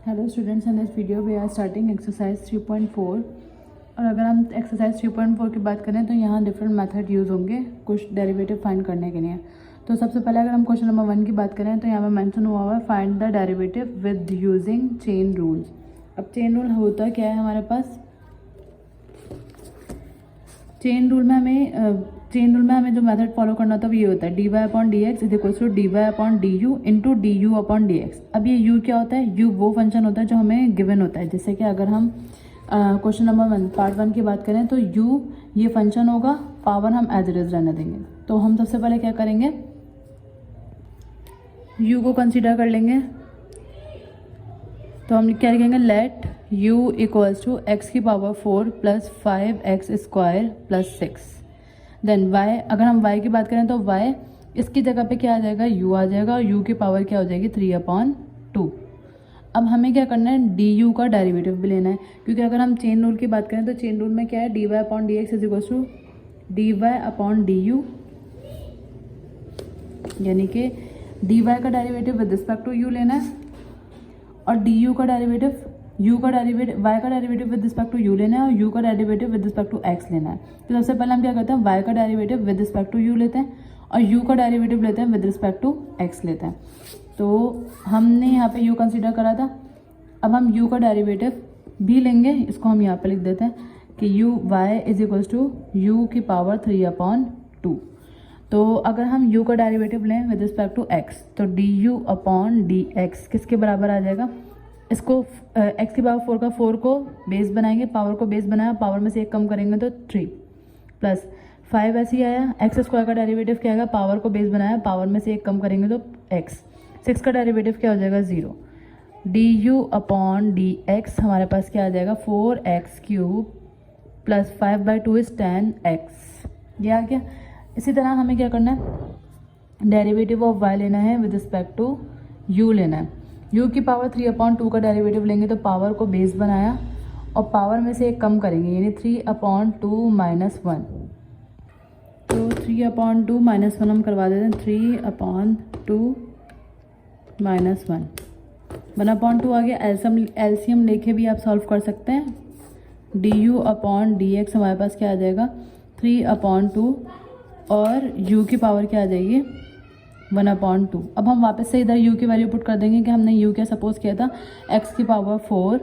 Hello students, in this video we are starting exercise 3.4। और अगर हम एक्सरसाइज 3.4 की बात करें तो यहाँ डिफरेंट मेथड यूज़ होंगे कुछ डेरिवेटिव फाइंड करने के लिए। तो सबसे पहले अगर हम क्वेश्चन नंबर 1 की बात करें तो यहाँ पर मेंशन हुआ हुआ है find the derivative with using chain rules. अब चेन रूल होता क्या है हमारे पास? चेन रूल में हमें जो मेथड फॉलो करना था वो ये होता है dy upon d x is equal to dy upon d u into d u upon d x. अब ये u क्या होता है? u वो फंक्शन होता है जो हमें गिवन होता है। जैसे कि अगर हम क्वेश्चन नंबर 1 पार्ट 1 की बात करें तो u ये फंक्शन होगा, पावर हम एज इट इज रहने देंगे। तो हम सबसे पहले क्या करेंगे, u को कंसिडर कर लेंगे। तो हम क्या लिखेंगे, let u equals to x की power 4 plus 5x square plus 6। Then y, अगर हम y की बात करें तो y इसकी जगह पे क्या आ जाएगा, u आ जाएगा और u की पावर क्या हो जाएगी 3/2। अब हमें क्या करना है, du का डेरिवेटिव भी लेना है, क्योंकि अगर हम चेन रूल की बात करें तो चेन रूल में क्या है, dy upon d x is equal to dy upon d u, यानी कि dy का derivative with respect to u लेना है और du का डेरिवेटिव y का derivative with respect to u लेना है और u का derivative with respect to x लेना है। तो सबसे पहले हम क्या करते हैं, y का derivative with respect to u लेते हैं और u का डेरिवेटिव लेते हैं विद रिस्पेक्ट टू x लेते हैं। तो हमने यहाँ पे u कंसीडर करा था, अब हम u का डेरिवेटिव भी लेंगे। इसको हम यहाँ पे लिख देते हैं कि y is equal to u की पावर 3/2। तो अगर हम u का डेरिवेटिव लें विद रिस्पेक्ट टू x तो du अपॉन डी एक्स किसके बराबर आ जाएगा, इसको x की पावर 4 का 4 को बेस बनाएंगे, पावर को बेस बनाया, पावर में से एक कम करेंगे तो 3 प्लस 5 ऐसे ही आया। एक्स स्क्वायर का डेरिवेटिव क्या आएगा, पावर को बेस बनाया, पावर में से एक कम करेंगे तो x। 6 का डेरिवेटिव क्या हो जाएगा 0। du अपॉन डी एक्स हमारे पास क्या आ जाएगा 4x cube plus 5/2 is 10x, ये आ गया। इसी तरह हमें क्या करना है, डेरिवेटिव ऑफ y लेना है विद रिस्पेक्ट टू u लेना है। u की पावर 3/2 का डेरिवेटिव लेंगे तो पावर को बेस बनाया और पावर में से एक कम करेंगे, यानी 3/2 माइनस 1। तो 3/2 माइनस 1 हम करवा देते हैं, 3/2 माइनस 1 1/2 आ गया। एलसीएम लेके भी आप सॉल्व कर सकते हैं। du अपॉन डी एक्स हमारे पास क्या आ जाएगा 3/2 और u की पावर क्या आ जाएगी 1/2। अब हम वापस से इधर u की वैल्यू पुट कर देंगे कि हमने u क्या सपोज किया था, x की power 4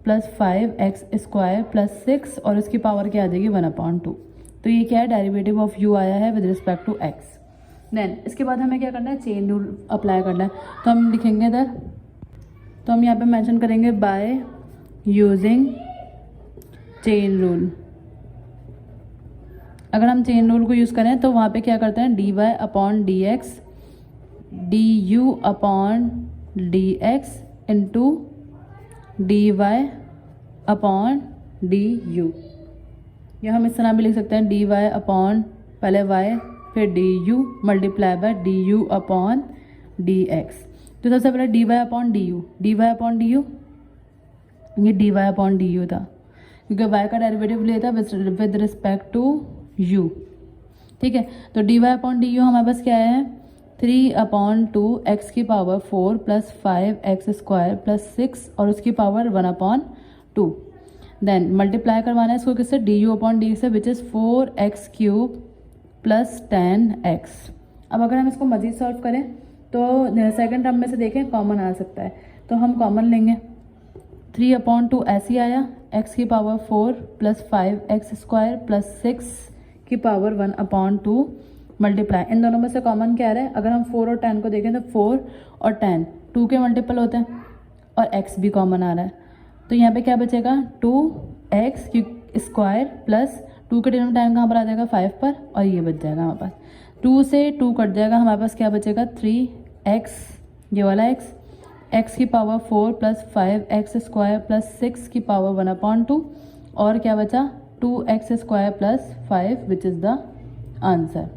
plus 5x square plus 6 और इसकी पावर क्या आ जाएगी 1/2। तो ये क्या है, डेरिवेटिव ऑफ u आया है with respect to x। Then इसके बाद हमें क्या करना है, चेन रूल अप्लाई करना है। तो हम लिखेंगे इधर, तो हम यहाँ पे मेंशन करेंगे बाय यूजिंग चेन रूल। अगर हम चेन रूल को यूज़ करें तो वहाँ पे क्या करते हैं, dy upon d x du upon d x into dy upon d you, या हम इस तरह भी लिख सकते हैं dy अपॉन पहले y फिर du multiply by du upon d x. तो सबसे पहले dy अपॉन डी यू, ये dy अपॉन डी यू था क्योंकि y का डेरिवेटिव लिया था विद रिस्पेक्ट टू u, ठीक है। तो dy अपॉन डी यू हमारे पास क्या है 3/2 x की power 4 plus 5x square plus 6 और उसकी पावर 1/2। देन मल्टीप्लाई करवाना है इसको किससे, du अपॉन डी एक्स से, which is 4x cube plus 10x। अब अगर हम इसको मज़ीद सॉल्व करें तो सेकंड टर्म में से देखें कॉमन आ सकता है, तो हम कॉमन लेंगे। 3/2 ऐसे ही आया, x की power 4 plus 5x square plus 6 की पावर 1/2 मल्टीप्लाई, इन दोनों में से कॉमन क्या आ रहा है, अगर हम 4 और 10 को देखें तो 4 और 10 2 के मल्टीपल होते हैं और x भी कॉमन आ रहा है। तो यहाँ पे क्या बचेगा 2x स्क्वायर प्लस 2 के टाइम कहाँ पर आ जाएगा 5 पर, और ये बच जाएगा हमारे पास 2 से 2 कट जाएगा, हमारे पास क्या बचेगा 3x, ये वाला x की power 4 plus 5x square plus 6 की पावर 1/2 और क्या बचा 2x square plus 5 which is the answer.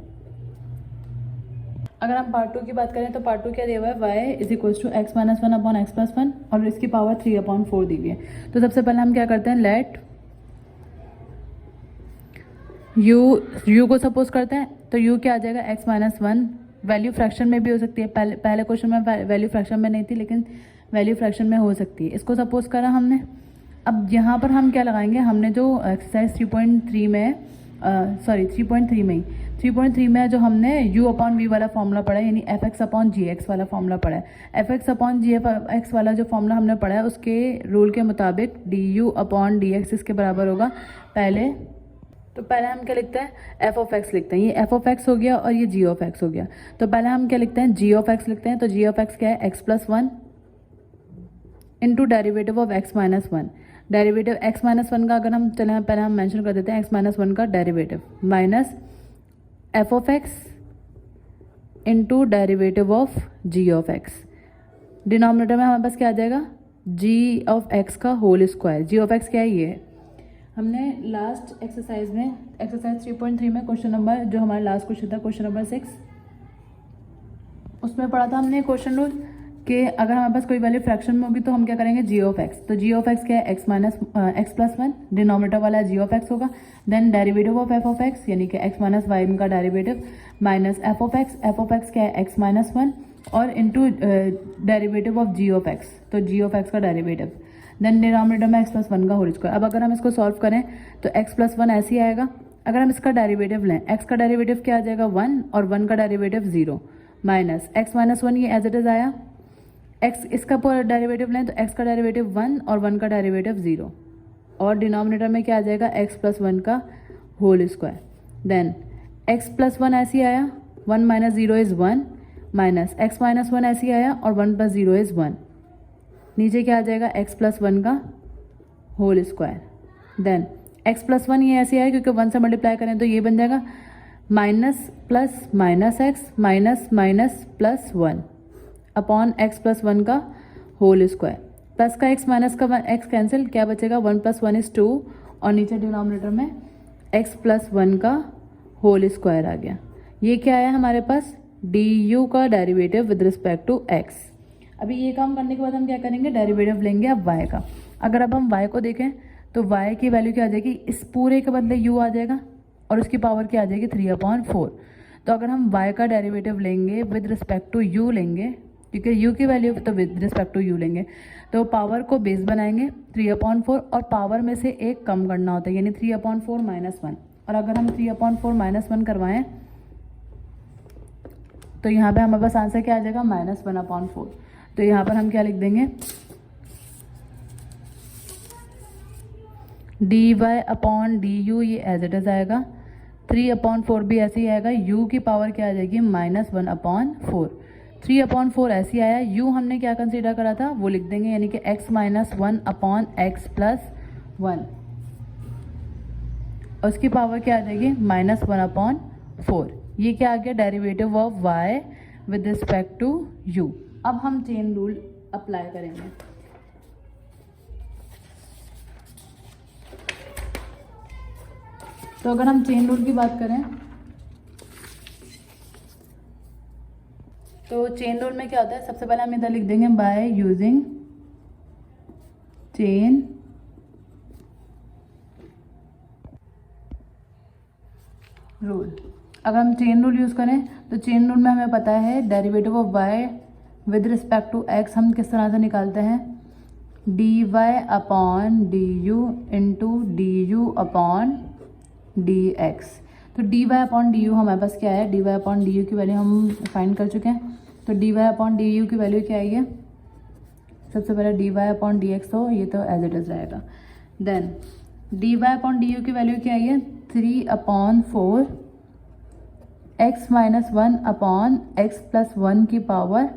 अगर हम पार्ट 2 की बात करें तो पार्ट 2 क्या दिया हुआ है, y is equal to x minus 1 upon x plus 1 और इसकी पावर 3/4 दी हुई है। तो सबसे पहले हम क्या करते हैं, लेट u को सपोज करते हैं, तो u क्या आ जाएगा x माइनस 1, वैल्यू फ्रैक्शन में भी हो सकती है, पहले क्वेश्चन में वैल्यू फ्रैक्शन में नहीं थी, लेकिन वैल्यू फ्रैक्शन में हो सकती है। इसको सपोज करा हमने। अब यहाँ पर हम क्या लगाएंगे, हमने जो एक्सरसाइज 3.3 में 3.3 में जो हमने u अपॉन वी वाला फॉर्मूला पढ़ा है, यानी एफ एक्स अपॉन जी एक्स वाला फॉर्मूला पढ़ा है। एफ एक्स अपॉन जी एक्स वाला जो फॉर्मूला हमने पढ़ा है उसके रूल के मुताबिक D u upon d x इसके बराबर होगा। पहले हम क्या लिखते हैं, एफ ऑफ एक्स लिखते हैं। ये एफ ऑफ एक्स हो गया और ये जी ऑफ एक्स हो गया। तो पहले हम क्या लिखते हैं, जी ऑफ एक्स लिखते हैं। तो जी ऑफ एक्स क्या है, x plus 1 into derivative of x minus 1। Derivative x minus 1 का अगर हम चले पहले हम मेंशन कर देते हैं, एक्स माइनस 1 का derivative minus f of x into derivative of g of x. Denominator में हमारे पास क्या आ जाएगा, जी ऑफ एक्स का whole square. G of x क्या है, ये है। हमने लास्ट एक्सरसाइज में एक्सरसाइज 3.3 में क्वेश्चन नंबर जो हमारा लास्ट क्वेश्चन था, क्वेश्चन नंबर 6, उसमें पढ़ा था हमने क्वेश्चन रूल कि अगर हमारे पास कोई वैल्यू फ्रैक्शन में होगी तो हम क्या करेंगे, जी ऑफ एक्स। तो जी ऑफ एक्स क्या है, एक्स प्लस 1, डिनोमिनेटर वाला जी ऑफ एक्स होगा। Then derivative of f of x यानी कि एक्स माइनस वाई का derivative minus f of x क्या है, एक्स माइनस 1 और into derivative of g of x, तो जी ऑफ एक्स का डेरिवेटिव। देन डिनोमिनेटर में एक्स प्लस 1 का होल स्क्वायर। अब अगर हम इसको सॉल्व करें तो एक्स प्लस 1 ऐसे ही आएगा। अगर हम इसका डेरिवेटिव लें, एक्स का डेरिवेटिव क्या आ जाएगा, 1 और 1 का डेरिवेटिव 0 माइनस एक्स माइनस 1 ये एज इट इज आया। एक्स इसका डेरिवेटिव लें तो एक्स का डेरिवेटिव 1 और 1 का डेरिवेटिव 0 और डिनोमिनेटर में क्या आ जाएगा, एक्स प्लस 1 का whole square. Then x plus 1 ऐसे ही आया, 1 minus 0 is 1 minus x minus 1 ऐसे ही आया और 1 प्लस 0 इज़ 1। नीचे क्या आ जाएगा, एक्स प्लस 1 का whole square. Then x plus 1 ये ऐसे आया क्योंकि 1 से मल्टीप्लाई करें तो ये बन जाएगा minus plus minus x minus minus plus 1 upon x plus 1 का होल स्क्वायर। प्लस का एक्स माइनस का एक्स कैंसिल, क्या बचेगा, 1 प्लस 1 इज़ 2 और नीचे डिनोमिनेटर में एक्स प्लस 1 का होल स्क्वायर आ गया। ये क्या आया हमारे पास, डी यू का derivative with respect to x. अभी ये काम करने के बाद हम क्या करेंगे, डेरिवेटिव लेंगे अब y का। अगर अब हम y को देखें तो y की वैल्यू क्या आ जाएगी, इस पूरे के बदले u आ जाएगा और उसकी पावर क्या आ जाएगी, 3/4। तो अगर हम y का डेरिवेटिव लेंगे विद रिस्पेक्ट टू u लेंगे, क्योंकि u की वैल्यू तो विद रिस्पेक्ट टू u लेंगे, तो पावर को बेस बनाएंगे 3/4 और पावर में से एक कम करना होता है, यानी 3/4 माइनस 1। और अगर हम 3/4 माइनस 1 करवाएं तो यहाँ पे हमारे पास आंसर क्या आ जाएगा, -1/4। तो यहाँ पर हम क्या लिख देंगे, d y upon d u ये एज इट इज आएगा। 3/4 भी ऐसे ही आएगा। u की पावर क्या आ जाएगी, -1/4। 3/4 ऐसे ही आया। u हमने क्या कंसीडर करा था वो लिख देंगे, यानी कि x minus 1 upon x plus 1 और उसकी पावर क्या आ जाएगी, -1/4। ये क्या आ गया, derivative of y with respect to u। अब हम चेन रूल अप्लाई करेंगे। तो अगर हम चेन रूल की बात करें तो चेन रूल में क्या होता है, सबसे पहले हम इधर लिख देंगे बाय यूजिंग चेन रूल। अगर हम चेन रूल यूज़ करें तो चेन रूल में हमें पता है derivative of y with respect to x हम किस तरह से निकालते हैं, d y upon d u into d u upon d x. तो d y upon d u हमारे पास क्या है, d y upon d u की वैल्यू हम फाइंड कर चुके हैं। तो d y upon d u की वैल्यू क्या आई है, सबसे पहले d y upon d x हो, ये तो एज इट इज रहेगा। Then d y upon d u की वैल्यू क्या आई है, 3/4 x minus 1 upon x plus 1 की power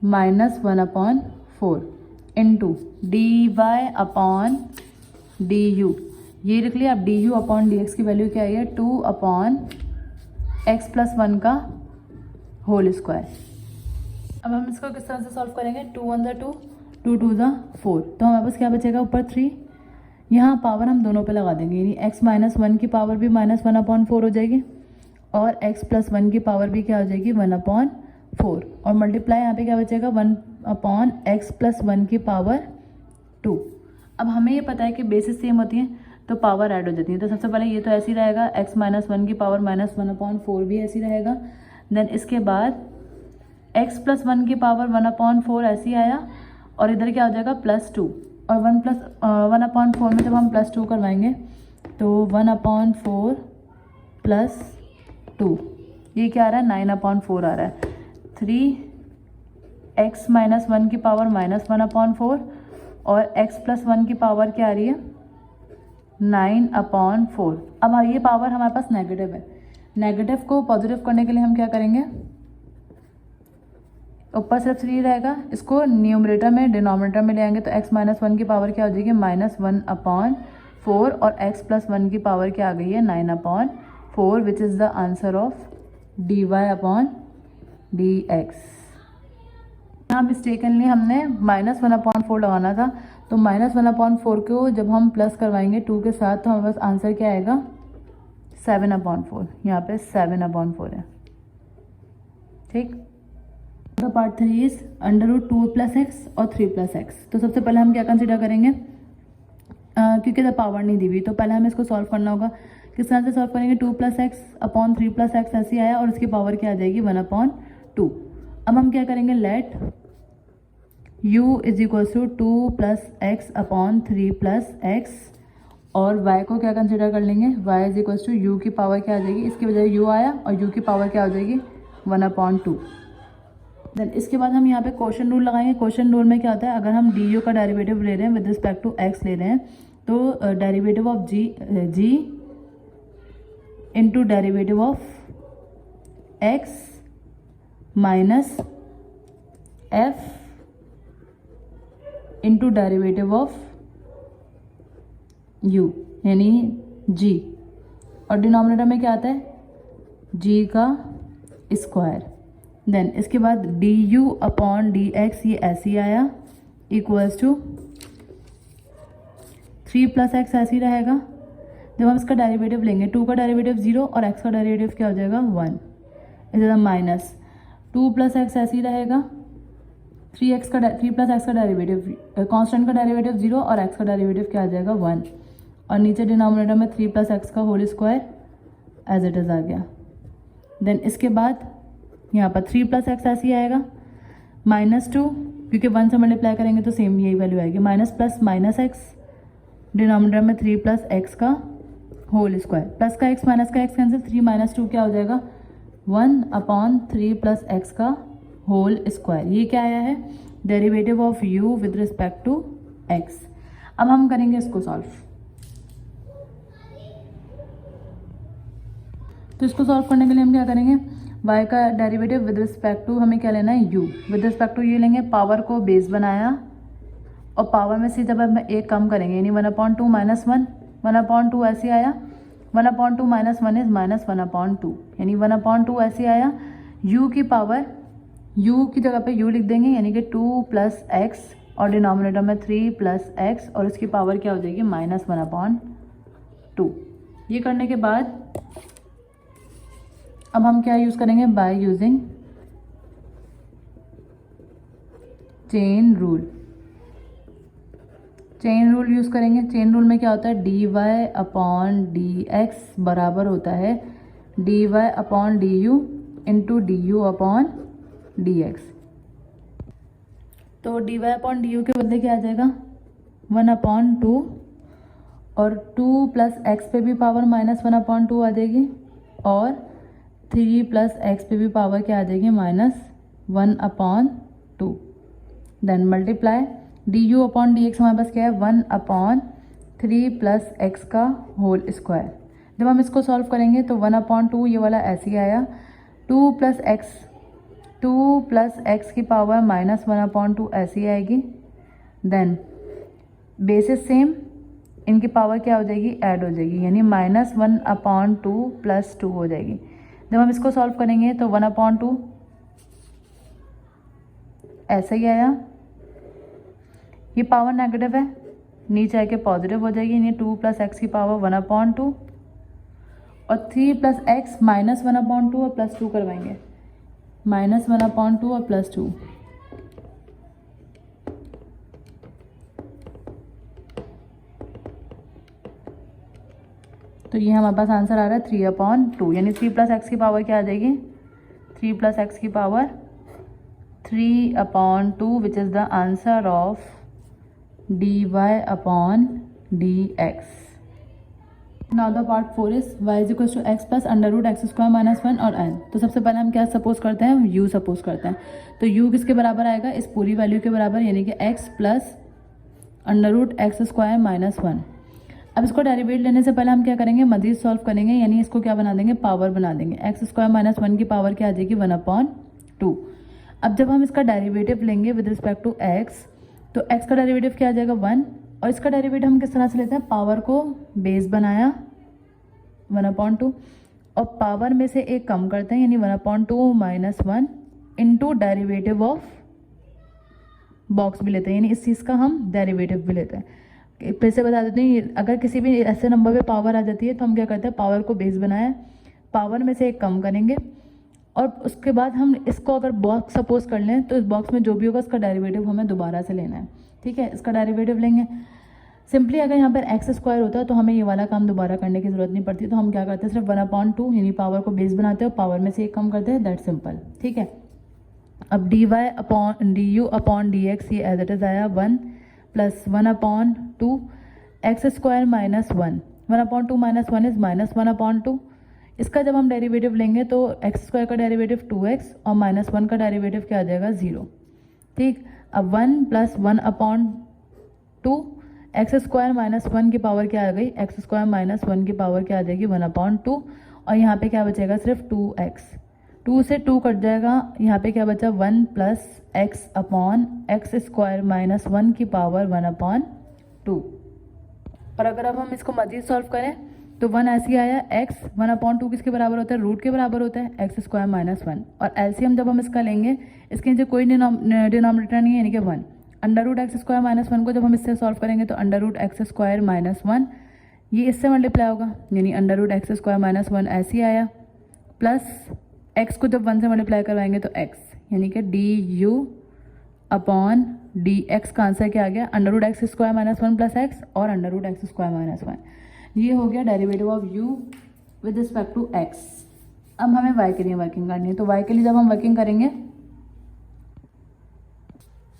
-1/4 into d y upon d u, ये लिख लिया। अब d u upon d x की वैल्यू क्या आई है, 2/x प्लस 1 का होल स्क्वायर। अब हम इसको किस तरह से सॉल्व करेंगे, 2 1 ज़ा 2, 2 2 ज़ा 4, तो हमारे पास क्या बचेगा, ऊपर 3, यहाँ पावर हम दोनों पे लगा देंगे, यानी x माइनस 1 की पावर भी -1/4 हो जाएगी और x प्लस 1 की पावर भी क्या हो जाएगी, 1/4 और मल्टीप्लाई यहाँ पे क्या बचेगा, 1/x प्लस 1 की पावर 2। अब हमें ये पता है कि बेसिस सेम होती हैं तो पावर ऐड हो जाती है। तो सबसे पहले ये तो ऐसे ही रहेगा, x माइनस 1 की पावर -1/4 भी ऐसी रहेगा। देन इसके बाद x प्लस 1 की पावर 1/4 ऐसी आया और इधर क्या हो जाएगा +2, और 1/4 में जब हम +2 करवाएंगे तो 1/4 +2, ये क्या आ रहा है 9/4 आ रहा है। 3x - 1 की पावर -1/4 और x + 1 की पावर क्या आ रही है 9/4। अब ये पावर हमारे पास नेगेटिव है, नेगेटिव को पॉजिटिव करने के लिए हम क्या करेंगे, ऊपर सिर्फ 3 रहेगा, इसको न्यूमरेटर में डिनोमिनेटर में ले आएंगे तो x - 1 की पावर क्या हो जाएगी -1/4 और x + 1 की पावर क्या आ गई है 9/4, विच is the answer of dy/dx। यहाँ मिस्टेकनली हमने -1/4 लगाना था, तो -1/4 को जब हम प्लस करवाएंगे 2 के साथ तो हमारे पास आंसर क्या आएगा 7/4, यहाँ पे 7/4 है। ठीक, तो पार्ट 3 इज √2 + x और 3 + x। तो सबसे पहले हम क्या कंसिडर करेंगे, क्योंकि इधर पावर नहीं दी हुई तो पहले हमें इसको सॉल्व करना होगा। किस तरह से सॉल्व करेंगे, 2 + x अपॉन 3 + x ऐसे आया और इसकी पावर क्या आ जाएगी 1/2। अब हम क्या करेंगे, let u = 2 + x upon 3 + x, और y को क्या कंसिडर कर लेंगे, y = u की पावर क्या आ जाएगी, इसकी बजाय u आया और u की पावर क्या हो जाएगी 1/2। देन इसके बाद हम यहाँ पे क्वेश्चन रूल लगाएंगे। क्वेश्चन रूल में क्या होता है, अगर हम डी यू का डेरिवेटिव ले रहे हैं विद रिस्पेक्ट टू एक्स ले रहे हैं तो derivative of g into derivative of x minus f into derivative of u यानी जी, और डिनोमिनेटर में क्या आता है जी का स्क्वायर। देन इसके बाद du/dx ये ऐसे ही आया इक्वल्स टू 3 + x ऐसे ही रहेगा। जब हम इसका डेरिवेटिव लेंगे 2 का डेरिवेटिव 0 और x का डेरिवेटिव क्या हो जाएगा 1, इधर माइनस 2 + x ऐसे ही रहेगा, 3 + x का डेरिवेटिव कांस्टेंट का डेरिवेटिव 0 और x का डेरिवेटिव क्या आ जाएगा 1, और नीचे डिनोमिनेटर में 3 + x का whole square as it is आ गया। देन इसके बाद यहाँ पर 3 + x ऐसे ही आएगा, -2 क्योंकि 1 से मल्टीप्लाई करेंगे तो सेम यही वैल्यू आएगी, -+-x डिनोमिनेटर में 3 + x का होल स्क्वायर, प्लस का x माइनस का x कैंसिल, 3 - 2 क्या हो जाएगा 1/3 + x का होल स्क्वायर। ये क्या आया है derivative of u with respect to x। अब हम करेंगे इसको सॉल्व। तो इसको सॉल्व करने के लिए हम क्या करेंगे, y का डेरिवेटिव विद रिस्पेक्ट टू हमें क्या लेना है u, विद रिस्पेक्ट टू ये लेंगे, पावर को बेस बनाया और पावर में से जब हम एक कम करेंगे यानी 1/2 - 1, 1/2 ऐसे आया, 1/2 - 1 इज -1/2 यानी 1/2 ऐसे आया। u की पावर u की जगह पे u लिख देंगे यानी कि 2 + x और डिनोमिनेटर में 3 + x और इसकी पावर क्या हो जाएगी -1/2। ये करने के बाद अब हम क्या यूज़ करेंगे, by using chain rule. Chain rule use करेंगे। चेन रूल में क्या होता है, dy/dx बराबर होता है dy/du इंटू du/dx। तो dy/du के बदले क्या आ जाएगा 1/2 और 2 + x पे भी पावर -1/2 आ जाएगी और 3 + x पे भी पावर क्या आ जाएगी -1/2। देन मल्टीप्लाई du/dx हमारे पास क्या है 1/3 + x का होल स्क्वायर। जब हम इसको सॉल्व करेंगे तो 1/2 ये वाला ऐसे ही आया, 2 + x की पावर -1/2 ऐसी आएगी। देन बेसिस सेम, इनकी पावर क्या हो जाएगी ऐड हो जाएगी यानी -1/2 + 2 हो जाएगी। जब हम इसको सॉल्व करेंगे तो 1/2 ऐसा ही आया, ये पावर नेगेटिव है नीचे आके पॉजिटिव हो जाएगी यानी 2 + x की पावर 1/2 और 3 + x -1/2 और +2 करवाएंगे, -1/2 और +2। तो ये हमारे पास आंसर आ रहा है 3/2 यानी 3 + x की पावर क्या आ जाएगी 3 + x की power 3/2 which is the answer of dy/dx. Now the part 4 is y is equals to x plus under root x square minus 1 और n. तो सबसे पहले हम क्या सपोज करते हैं, u सपोज करते हैं. तो u किसके बराबर आएगा, इस पूरी वैल्यू के बराबर, यानी कि x plus under root x square minus 1. अब इसको डेरिवेट लेने से पहले हम क्या करेंगे, मजीद सॉल्व करेंगे, यानी इसको क्या बना देंगे, पावर बना देंगे. एक्स स्क्वायर माइनस 1 की पावर क्या आ जाएगी, 1/2. अब जब हम इसका डेरिवेटिव लेंगे विद रिस्पेक्ट टू एक्स, तो x का डेरिवेटिव क्या आ जाएगा 1, और इसका डेरिवेटिव हम किस तरह से लेते हैं, पावर को बेस बनाया 1/2 और पावर में से एक कम करते हैं, यानी 1/2 minus 1 into derivative of box भी लेते हैं, यानी इस चीज़ का हम डेरिवेटिव भी लेते हैं. फिर से बता देते हैं, अगर किसी भी ऐसे नंबर पे पावर आ जाती है तो हम क्या करते हैं, पावर को बेस बनाया, पावर में से एक कम करेंगे और उसके बाद हम इसको अगर बॉक्स सपोज कर लें तो इस बॉक्स में जो भी होगा उसका डेरिवेटिव हमें दोबारा से लेना है. ठीक है, इसका डेरिवेटिव लेंगे. सिंपली अगर यहाँ पर एक्स स्क्वायर होता है तो हमें ये वाला काम दोबारा करने की जरूरत नहीं पड़ती. तो हम क्या करते हैं, सिर्फ 1/2 यानी पावर को बेस बनाते हैं और पावर में से एक कम करते हैं, दैट सिंपल. ठीक है, अब dy/du/dx ये एज इट इज़ आया 1 plus 1/2 x square minus 1. 1/2 minus 1 is minus 1/2. इसका जब हम डेरिवेटिव लेंगे तो एक्स स्क्वायर का डेरिवेटिव 2x और माइनस 1 का डेरिवेटिव क्या आ जाएगा, 0. ठीक, अब 1 प्लस 1/2 एक्स स्क्वायर माइनस 1 की पावर क्या आ गई, एक्स स्क्वायर माइनस 1 की पावर क्या आ जाएगी, 1/2. और यहाँ पे क्या बचेगा, सिर्फ 2x. 2 से 2 कट जाएगा, यहाँ पे क्या बचा, 1 plus x upon x square minus 1 की पावर 1/2. और अगर अब हम इसको मजीद सॉल्व करें तो 1 ऐसे आया, x 1/2 किसके बराबर होता है, रूट के बराबर होता है, एक्स स्क्वायर माइनस 1. और एलसीएम जब हम इसका लेंगे, इसके नीचे कोई डिनोमिनेटर नहीं है, यानी कि 1. Under root x square minus 1 को जब हम इससे सॉल्व करेंगे तो under root x square minus 1 ये इससे मल्टीप्लाई होगा, यानी under root x square minus 1 ऐसे ही आया, प्लस x को जब 1 से मल्टीप्लाई करवाएंगे तो x, यानी कि du/dx का आंसर क्या आ गया, under root x square minus 1 plus x और under root x square minus 1. ये हो गया derivative of u with respect to x. अब हमें y के लिए वर्किंग करनी है. तो y के लिए जब हम वर्किंग करेंगे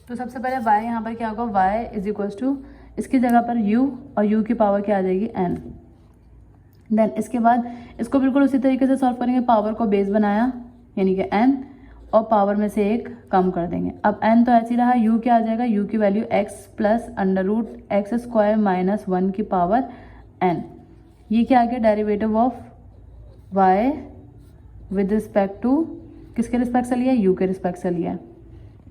तो सबसे पहले y यहाँ पर क्या होगा, y इज इक्वल्स टू इसकी जगह पर u और u की पावर क्या आ जाएगी, n. देन इसके बाद इसको बिल्कुल उसी तरीके से सॉल्व करेंगे, पावर को बेस बनाया यानी कि n और पावर में से एक कम कर देंगे. अब n तो ऐसे ही रहा, u क्या आ जाएगा, u की value x plus under root x square minus 1 की पावर n. ये क्या आ गया, derivative of y with respect to किसके रिस्पेक्ट से लिया, u के रिस्पेक्ट से लिया.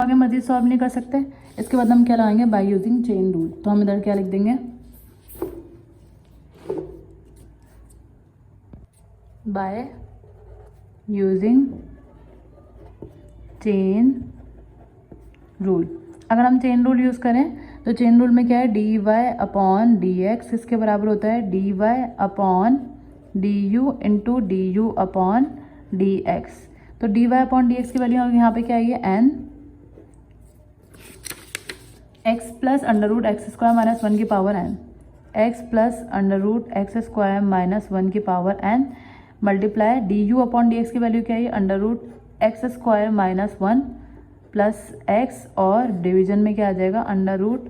आगे मजीद सॉल्व नहीं कर सकते. इसके बाद हम क्या लगाएंगे, बाय यूजिंग चेन रूल. तो हम इधर क्या लिख देंगे, बाय यूजिंग चेन रूल. अगर हम चेन रूल यूज़ करें तो चेन रूल में क्या है, dy/dx इसके बराबर होता है dy/du इंटू du/dx. तो dy/dx की वैल्यू यहाँ पे क्या आई है, n x plus under root x square minus 1 की power n, x plus under root x square minus 1 की पावर n मल्टीप्लाई du/dx की वैल्यू क्या है, under root x square minus 1 plus x और डिवीजन में क्या आ जाएगा, under root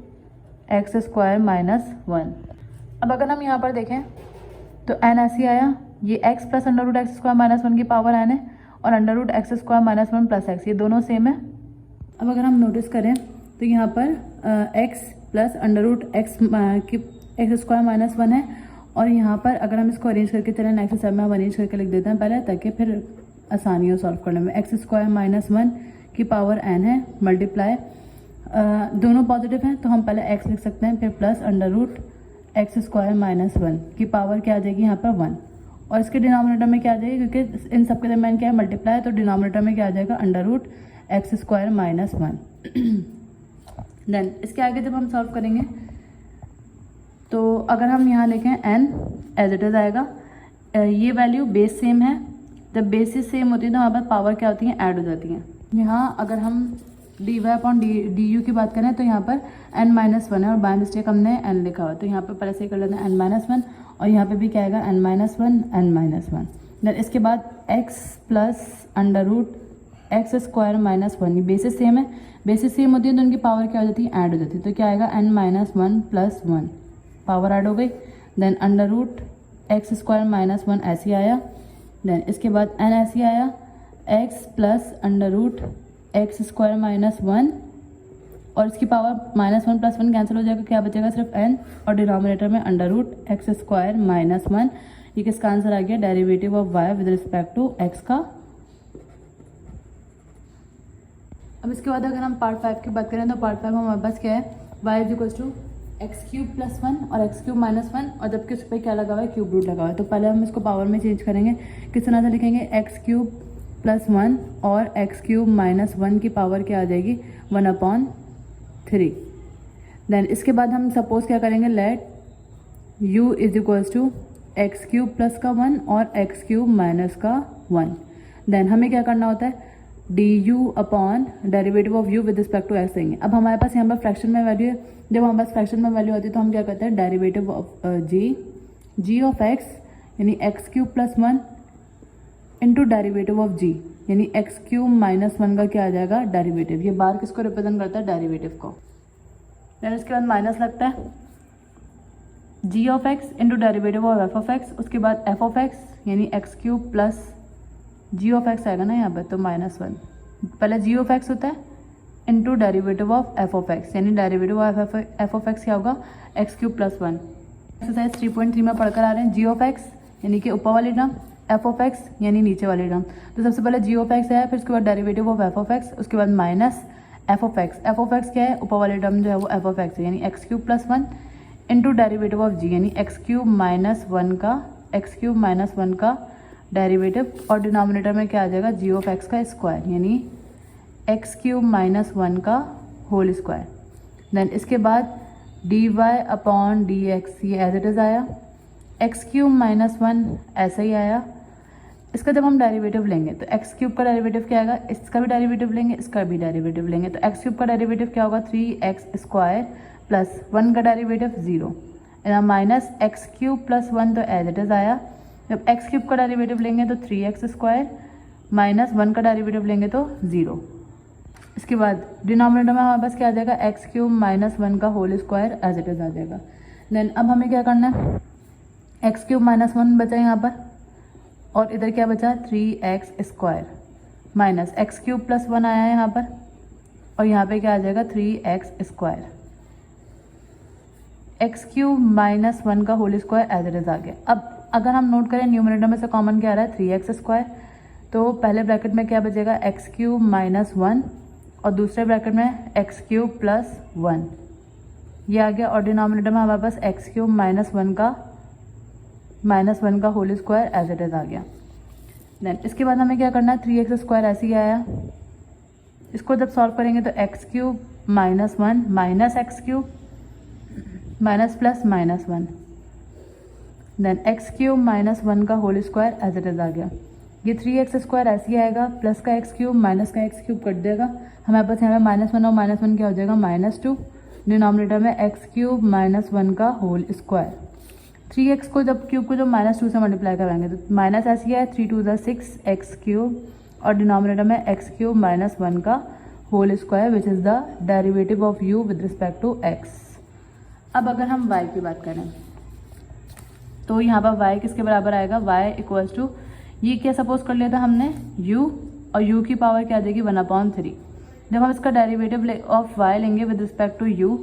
x square minus 1. अब अगर हम यहाँ पर देखें तो n ऐसे आया, ये x plus under root x square minus 1 की पावर n है और under root x square minus 1 plus x ये दोनों सेम है. अब अगर हम नोटिस करें तो यहाँ पर x plus under root x square minus 1 है और यहाँ पर अगर हम इसको अरेंज करके चलें, नेक्स्ट स्टेप में हम अरेंज करके लिख देते हैं पहले, ताकि फिर आसानी हो सॉल्व करने में. एक्स स्क्वायर माइनस 1 की पावर n है मल्टीप्लाई दोनों पॉजिटिव हैं तो हम पहले x लिख सकते हैं, फिर plus under root x square minus 1 की पावर क्या आ जाएगी यहाँ पर 1 और इसके डिनोमिनेटर में क्या आ जाएगी, क्योंकि इन सब के दरमियान क्या है, मल्टीप्लाई है, तो डिनोमिनेटर में क्या आ जाएगा, under root x square minus 1. Then इसके आगे जब हम सॉल्व करेंगे तो अगर हम यहाँ देखें n एज इट इज़ आएगा. ये वैल्यू बेस सेम है, जब बेसिस सेम होती है तो वहाँ पर पावर क्या होती है, ऐड हो जाती हैं. यहाँ अगर हम dy/du की बात करें तो यहाँ पर n-1 है और बाय मिस्टेक हमने n लिखा हुआ, तो यहाँ पर पहले से कर लेते हैं n-1 और यहाँ पे भी क्या आएगा, n-1 n-1. देन इसके बाद x plus under root x square minus one, ये बेसिस सेम है, बेसिस सेम होती है तो उनकी पावर क्या हो जाती है, ऐड हो जाती है। तो क्या आएगा n minus one plus one, power add हो गई। Then under root x square minus one ऐसे आया। देन इसके बाद n ऐसे आया, x plus under root x square minus one, और इसकी power minus one plus one cancel हो जाएगा, क्या बचेगा सिर्फ n, और डिनोमिनेटर में under root x square minus one. ये किसका आंसर आ गया, derivative of y with respect to x का। अब इसके बाद अगर हम पार्ट 5 की बात करें तो पार्ट 5 हमारे पास क्या है, y is equal to x cube plus one और एक्स क्यूब माइनस वन, और जबकि उस पर क्या लगा हुआ है, क्यूब रूट लगा हुआ है। तो पहले हम इसको पावर में चेंज करेंगे, किस तरह से लिखेंगे, एक्स क्यूब प्लस वन और एक्स क्यूब माइनस वन की पावर क्या आ जाएगी, 1/3। देन इसके बाद हम सपोज क्या करेंगे, let u is equals to x cube plus का वन और एक्स क्यूब माइनस का वन। देन हमें क्या करना होता है, d u upon derivative of u with respect to x देंगे। अब हमारे पास यहाँ पर फ्रैक्शन में वैल्यू है, जब हमारे पास फ्रैक्शन में वैल्यू होती है तो हम क्या करते हैं, derivative of g of x यानी x cube plus one into derivative of g यानी एक्स क्यूब माइनस वन का क्या आ जाएगा, डेरिवेटिव। ये बार किसको रिप्रेजेंट करता है, डेरिवेटिव को। देन इसके बाद माइनस लगता है g of x into derivative of f of x, उसके बाद एफ ऑफ एक्स यानी x cube plus g of x आएगा ना यहाँ पर, तो माइनस वन। पहले जी ऑफ एक्स होता है into derivative of f of x यानी derivative of f of x क्या होगा, x cube plus one. Exercise 3.3 में पढ़कर आ रहे हैं, जी ऑफ एक्स यानी कि ऊपर वाली टर्म, एफ ऑफ एक्स यानी नीचे वाली टर्म। तो सबसे पहले जी ऑफ एक्स है, फिर उसके बाद derivative of f of x, उसके बाद minus f of x. F of x क्या है, ऊपर वाली टर्म जो है वो एफ ऑफ एक्स है यानी x cube plus one into derivative of g यानी एक्स क्यूब माइनस वन का डेरिवेटिव, और डिनोमिनेटर में क्या आ जाएगा, जी ऑफ एक्स का स्क्वायर यानी एक्स क्यूब माइनस वन का होल स्क्वायर। देन इसके बाद d y upon d x, ये एज इट इज़ आया, एक्स क्यूब माइनस वन ऐसा ही आया। इसका जब हम डेरिवेटिव लेंगे तो एक्स क्यूब का डेरिवेटिव क्या आएगा, इसका भी डेरिवेटिव लेंगे, इसका भी डेरिवेटिव लेंगे, तो एक्स क्यूब का डेरिवेटिव क्या होगा, 3x स्क्वायर प्लस वन का derivative 0 minus x cube plus one, तो एज इट इज़ आया। जब एक्स क्यूब का डेरिवेटिव लेंगे तो 3x स्क्वायर माइनस वन का डेरिवेटिव लेंगे तो 0। इसके बाद डिनोमिनेटर में हमारे पास क्या आ जाएगा, एक्स क्यूब माइनस वन का whole square as it is आ जाएगा। देन अब हमें क्या करना है, एक्स क्यूब माइनस वन बचा यहाँ पर, और इधर क्या बचा, 3x square minus x cube plus one आया है यहाँ पर, और यहाँ पे क्या आ जाएगा, 3x square, x cube minus one का whole square as it is आ गया। अब अगर हम नोट करें न्यूमरेटर में से कॉमन क्या आ रहा है, 3x स्क्वायर, तो पहले ब्रैकेट में क्या बचेगा, एक्स क्यूब माइनस वन, और दूसरे ब्रैकेट में एक्स क्यूब प्लस वन, ये आ गया, और डिनोमिनेटर में हमारे पास एक्स क्यूब माइनस वन का whole square as it is आ गया। देन इसके बाद हमें क्या करना है, 3x स्क्वायर ऐसे ही आया, इसको जब सॉल्व करेंगे तो x cube minus one minus x cube minus plus minus one, then x cube minus one का whole square as it is आ गया। ये 3x स्क्वायर ऐसे ही आएगा, प्लस का एक्स क्यूब माइनस का एक्स क्यूब कट देगा, हमारे पास यहाँ पे माइनस वन और माइनस वन क्या हो जाएगा, -2, डिनोमिनेटर में एक्स क्यूब माइनस वन का होल स्क्वायर। 3x को जब क्यूब को जब -2 से मल्टीप्लाई कराएंगे तो माइनस ऐसे ही है, 3 2 6 एक्स क्यूब, और डिनोमिनेटर में एक्स क्यूब माइनस वन का whole square which is the derivative of u with respect to x। अब अगर हम y की बात करें तो यहाँ पर y किसके बराबर आएगा, y इक्वल्स टू, ये क्या सपोज कर लिया था हमने, u, और u की पावर क्या आ जाएगी, 1/3। जब हम इसका डेरिवेटिव ऑफ y लेंगे विद रिस्पेक्ट टू u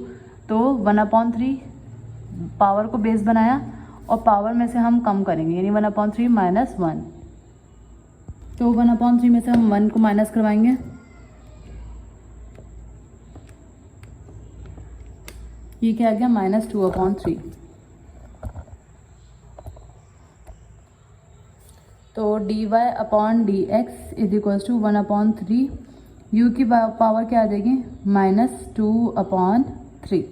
तो 1/3 पावर को बेस बनाया, और पावर में से हम कम करेंगे यानी 1/3 माइनस वन, तो 1/3 में से हम 1 को माइनस करवाएंगे, ये क्या आ गया, -2/3। तो d y upon d x is equals to 1/3, u की पावर क्या आ जाएगी, -2/3।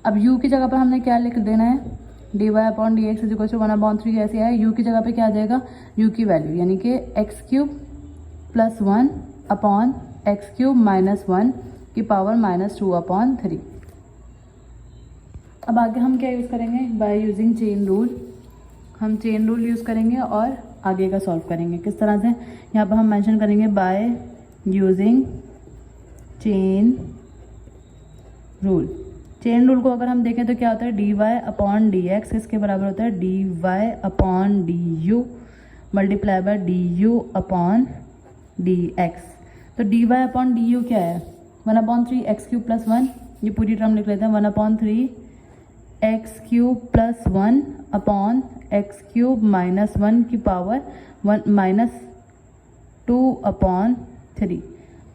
अब u की जगह पर हमने क्या लिख देना है, d y upon d x is equals to 1/3 ऐसे है, u की जगह पे क्या आ जाएगा, u की वैल्यू यानी कि x cube plus one upon x cube minus one की पावर -2/3। अब आगे हम क्या यूज़ करेंगे, बाय यूजिंग चेन रूल, हम चेन रूल यूज़ करेंगे और आगे का सॉल्व करेंगे। किस तरह से, यहाँ पर हम मेंशन करेंगे by using chain rule. Chain rule को अगर हम देखें तो क्या होता है, d y upon d x किसके बराबर होता है, d y upon d u multiply by d u upon d x. तो d y upon d u क्या है, 1/3 एक्स क्यूब प्लस 1, ये पूरी टर्म लिख लेते हैं, 1/3 x cube plus 1 upon x cube minus 1 की power 1 minus 2/3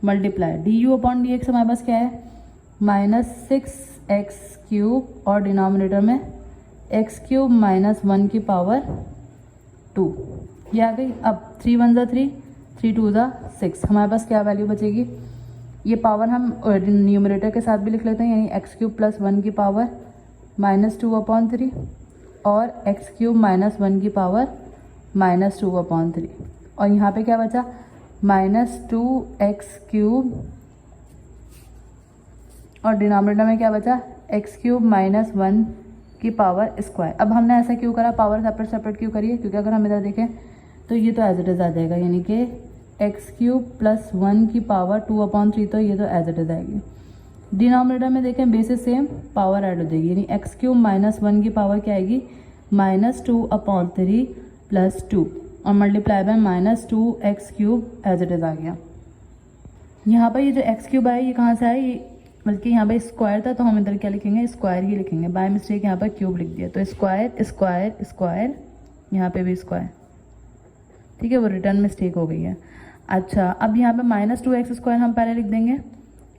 multiply D u upon d x हमारे पास क्या है, -6x क्यूब और डिनोमिनेटर में एक्स क्यूब माइनस 1 की पावर 2, ये आ गई। अब 3 1 3, 3 2 6, हमारे पास क्या वैल्यू बचेगी, ये पावर हम न्यूमरेटर के साथ भी लिख लेते हैं, यानी एक्स क्यूब प्लस 1 की पावर -2/3 और एक्स क्यूब माइनस 1 की पावर -2/3, और यहाँ पे क्या बचा, -2x क्यूब और डिनोमिनेटर में क्या बचा, एक्स क्यूब माइनस 1 की पावर स्क्वायर। अब हमने ऐसा क्यों करा, पावर सेपरेट सेपरेट क्यों करिए, क्योंकि अगर हम इधर देखें तो ये तो एज इट इज़ आ जाएगा, यानी कि एक्स क्यूब प्लस 1 की पावर 2/3, तो ये तो एज इट इज़ आएगी। डिनोमिनेटर में देखें बेसिस सेम, पावर ऐड हो जाएगी, यानी एक्स क्यूब माइनस 1 की पावर क्या आएगी, -2/3 प्लस 2 और multiply by -2x cube as it is आ गया। यहाँ पर ये जो एक्स क्यूब आया ये कहाँ से आया, ये बल्कि यहाँ पे स्क्वायर था तो हम इधर क्या लिखेंगे, स्क्वायर ही लिखेंगे, बाय मिस्टेक यहाँ पर क्यूब लिख दिया, तो स्क्वायर स्क्वायर स्क्वायर, यहाँ पे भी स्क्वायर, ठीक है, वो रिटर्न मिस्टेक हो गई है। अच्छा, अब यहाँ पे -2x² हम पहले लिख देंगे,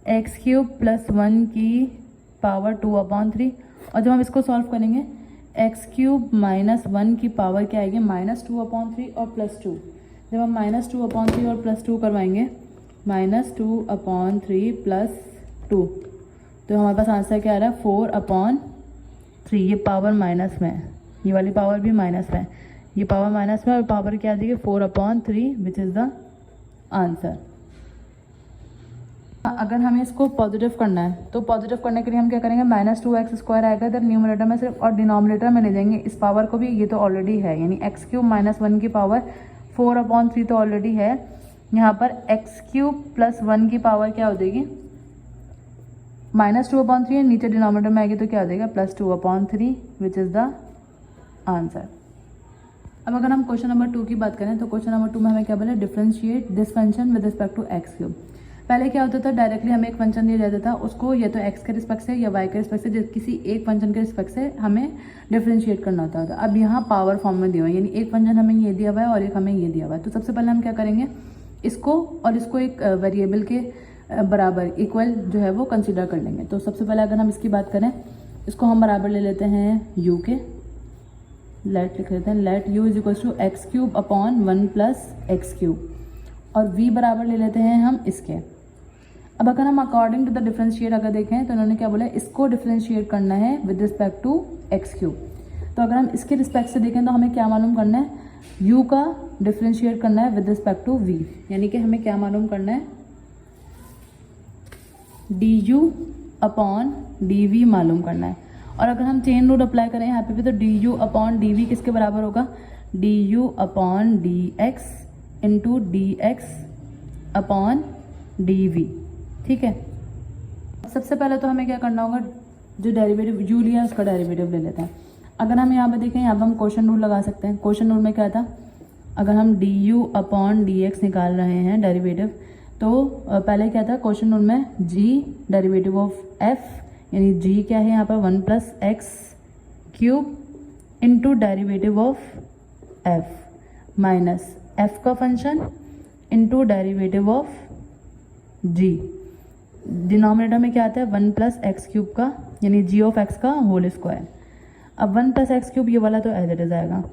एक्स क्यूब प्लस 1 की पावर 2/3, और जब हम इसको सॉल्व करेंगे एक्स क्यूब माइनस 1 की पावर क्या आएगी, -2/3 और +2, जब हम -2/3 और +2 करवाएंगे, -2/3 + 2, तो हमारे पास आंसर क्या आ रहा है, 4/3, ये पावर माइनस में है, ये वाली पावर भी माइनस में है, ये पावर माइनस में और पावर क्या आ जाएगी 4/3, विच इज़ द आंसर। अगर हमें इसको पॉजिटिव करना है तो पॉजिटिव करने के लिए हम क्या करेंगे, -2x² आएगा इधर न्यूमरेटर में सिर्फ, और डिनोमिनेटर में ले जाएंगे इस पावर को भी, ये तो ऑलरेडी है, यानी एक्स क्यूब माइनस 1 की पावर 4/3 तो ऑलरेडी है, यहाँ पर एक्स क्यूब प्लस 1 की पावर क्या हो जाएगी, -2/3, नीचे डिनोमिनेटर में आएगी तो क्या हो जाएगा, +2/3, विच इज़ द आंसर। अब अगर हम क्वेश्चन नंबर 2 की बात करें तो क्वेश्चन नंबर 2 में हमें क्या बोला, differentiate this function with respect to x cube. पहले क्या होता था, डायरेक्टली हमें एक फंक्शन दिया जाता था, उसको या तो एक्स के रिस्पेक्ट से या वाई के रिस्पेक्ट से, किसी एक फंक्शन के रिस्पेक्ट से हमें डिफरेंशिएट करना होता था। अब यहाँ पावर फॉर्म में दिया हुआ है, यानी एक फंक्शन हमें ये दिया हुआ है और एक हमें ये दिया हुआ है, तो सबसे पहले हम क्या करेंगे, इसको और इसको एक वेरिएबल के बराबर इक्वल जो है वो कंसिडर कर लेंगे। तो सबसे पहले अगर हम इसकी बात करें, इसको हम बराबर ले लेते हैं u के, लेट लिख लेते हैं, let u is equal to x cube upon 1 + x cube, और v बराबर ले लेते हैं हम इसके। अब अगर हम अकॉर्डिंग टू द डिफरेंशिएट अगर देखें तो उन्होंने क्या बोला, इसको डिफरेंशिएट करना है with respect to x cube. तो अगर हम इसके रिस्पेक्ट से देखें तो हमें क्या मालूम करना है, u का डिफरेंशिएट करना है विद रिस्पेक्ट टू v, यानी कि हमें क्या मालूम करना है, du अपॉन dv मालूम करना है। और अगर हम चेन रूल अप्लाई करें यहाँ पे भी, तो du अपॉन dv किसके बराबर होगा, du upon dx into dx upon dv, ठीक है। सबसे पहले तो हमें क्या करना होगा, जो डेरिवेटिव u लिया उसका डेरिवेटिव ले लेते हैं। अगर हम यहाँ पे देखें, यहाँ पे हम क्वेश्चन रूल लगा सकते हैं। क्वेश्चन रूल में क्या था, अगर हम du अपॉन dx निकाल रहे हैं डेरिवेटिव, तो पहले क्या था क्वेश्चन रूल में, g डेरिवेटिव ऑफ f, यानी g क्या है यहाँ पर 1 + x cube into derivative of f minus f का function into derivative of g। Denominator में क्या आता है, 1 + एक्स क्यूब का, यानी g ऑफ x का होल स्क्वायर। अब 1 + एक्स क्यूब ये वाला तो एज इट इज आएगा,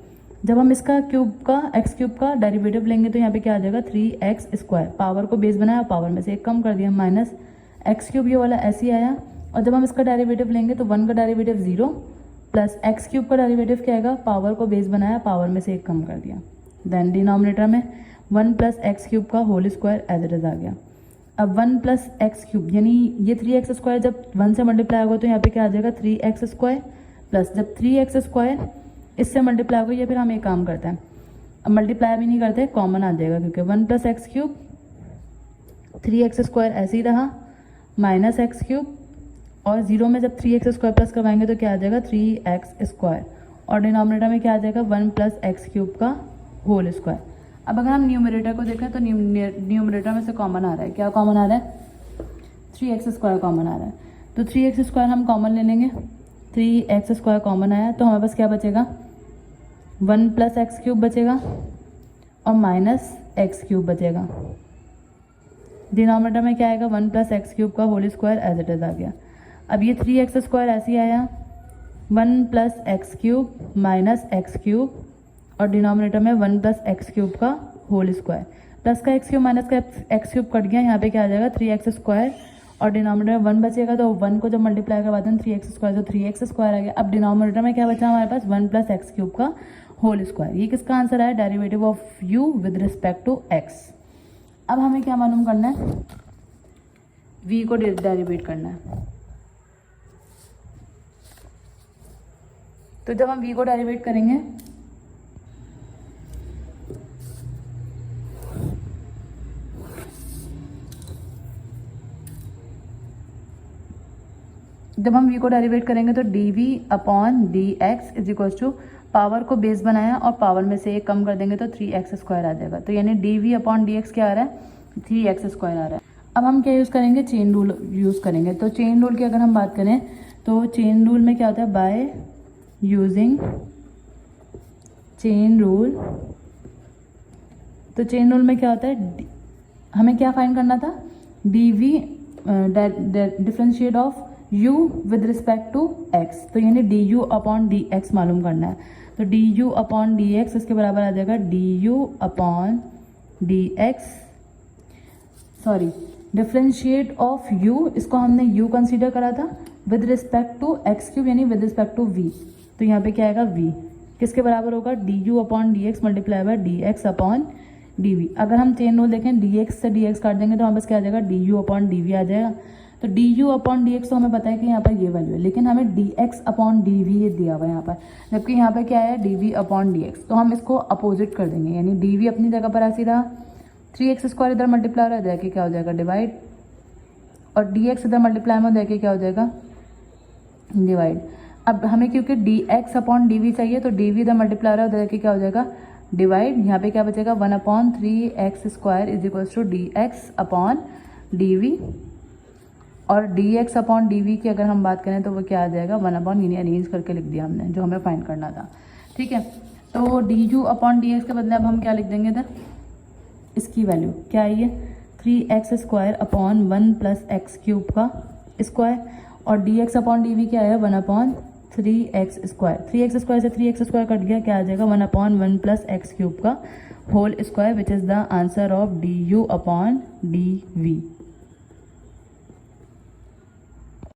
जब हम इसका क्यूब का एक्स क्यूब का डेरिवेटिव लेंगे तो यहाँ पे क्या आ जाएगा, 3x², पावर को बेस बनाया, पावर में से एक कम कर दिया, माइनस एक्स क्यूब ये वाला ऐसे ही आया, और जब हम इसका डेरिवेटिव लेंगे तो 1 का डेरिवेटिव 0 प्लस एक्स क्यूब का डेरिवेटिव क्या आएगा, पावर को बेस बनाया, पावर में से एक कम कर दिया, देन डिनोमिनेटर में 1 + एक्स क्यूब का whole square as it is आ गया। अब 1 + एक्स क्यूब, यानी ये 3x² जब 1 से मल्टीप्लाई होगा तो यहाँ पे क्या आ जाएगा, 3x² प्लस जब 3x² इससे मल्टीप्लाई होगा, ये फिर हम एक काम करते हैं, अब मल्टीप्लाई भी नहीं करते, कॉमन आ जाएगा, क्योंकि 1 + एक्स क्यूब 3x² ऐसे ही रहा -x³ और 0 में जब 3x² प्लस करवाएंगे तो क्या आ जाएगा 3x² और डिनोमिनेटर में क्या आ जाएगा 1 + x³ का होल स्क्वायर। अब अगर हम न्यूमरेटर को देखें तो न्यूमरेटर में से कॉमन आ रहा है, क्या कॉमन आ रहा है 3x² कॉमन आ रहा है, तो 3x² हम कॉमन ले लेंगे। 3x² कॉमन आया तो हमारे पास क्या बचेगा 1 + x³ बचेगा और -x³ बचेगा। डिनोमिनेटर में क्या आएगा 1 + x³ का whole square as it is आ गया। अब ये 3x² ऐसे ही आया 1 + x³ -x³ और डिनोमिनेटर में 1 + x³ का होल स्क्वायर, प्लस का x³ माइनस का x³ कट गया, यहाँ पे क्या आ जाएगा 3x² और डिनोमिनेटर में 1 बचेगा तो 1 को जब मल्टीप्लाई करवाते हैं 3x² तो 3x² आ गया। अब डिनोमिनेटर में क्या बचा हमारे पास 1 + x³ का होल स्क्वायर। ये किसका आंसर है derivative of u with respect to x। अब हमें क्या मालूम करना है v को डेरिवेट करना है। तो जब हम v को डेरिवेट करेंगे तो dv/dx is equal to power को बेस बनाया और पावर में से एक कम कर देंगे तो 3x² आ जाएगा। तो यानी dv/dx क्या आ रहा है 3x² आ रहा है। अब हम क्या यूज़ करेंगे चेन रूल यूज़ करेंगे। तो चेन रूल की अगर हम बात करें तो चेन रूल में क्या होता है बाय यूजिंग चेन रूल, तो चेन रूल में क्या होता है हमें क्या फाइंड करना था dv differentiate of u with respect to x, तो यानी du/dx मालूम करना है। तो du/dx इसके बराबर आ जाएगा डिफरेंशिएट ऑफ u, इसको हमने u कंसीडर करा था विद रिस्पेक्ट टू x³ यानी विद रिस्पेक्ट टू v, तो यहाँ पे क्या आएगा v किसके बराबर होगा du/dx मल्टीप्लाई बाय dx/dv। अगर हम चेन रूल देखें dx से dx काट देंगे तो हमारे पास क्या आ जाएगा du/dv आ जाएगा। तो du/dx तो हमें पता है कि यहाँ पर ये वैल्यू है, लेकिन हमें dx/dv ये दिया हुआ है यहाँ पर, जबकि यहाँ पर क्या है dv/dx। तो हम इसको अपोजिट कर देंगे, यानी dv अपनी जगह पर ऐसी रहा 3x² इधर मल्टीप्लाई हो जाएगा क्या हो जाएगा डिवाइड और dx इधर मल्टीप्लाई में हो जाएगा क्या हो जाएगा डिवाइड। अब हमें क्योंकि dx/dv चाहिए तो dv इधर मल्टीप्लाई हो जाएगा क्या हो जाएगा डिवाइड। यहाँ पे क्या बचेगा 1/3x² is equal to dx/dv और dx/dv की अगर हम बात करें तो वो क्या आ जाएगा 1/, यानी अरेंज करके लिख दिया हमने जो हमें फाइंड करना था। ठीक है, तो du/dx के बदले अब हम क्या लिख देंगे इधर इसकी वैल्यू क्या है ये 3x² / 1 + x³ का स्क्वायर और dx/dv क्या है 1/3x²। 3x² से 3x² कट गया क्या आ जाएगा 1/1 + x³ का whole square which is the answer of du/dv।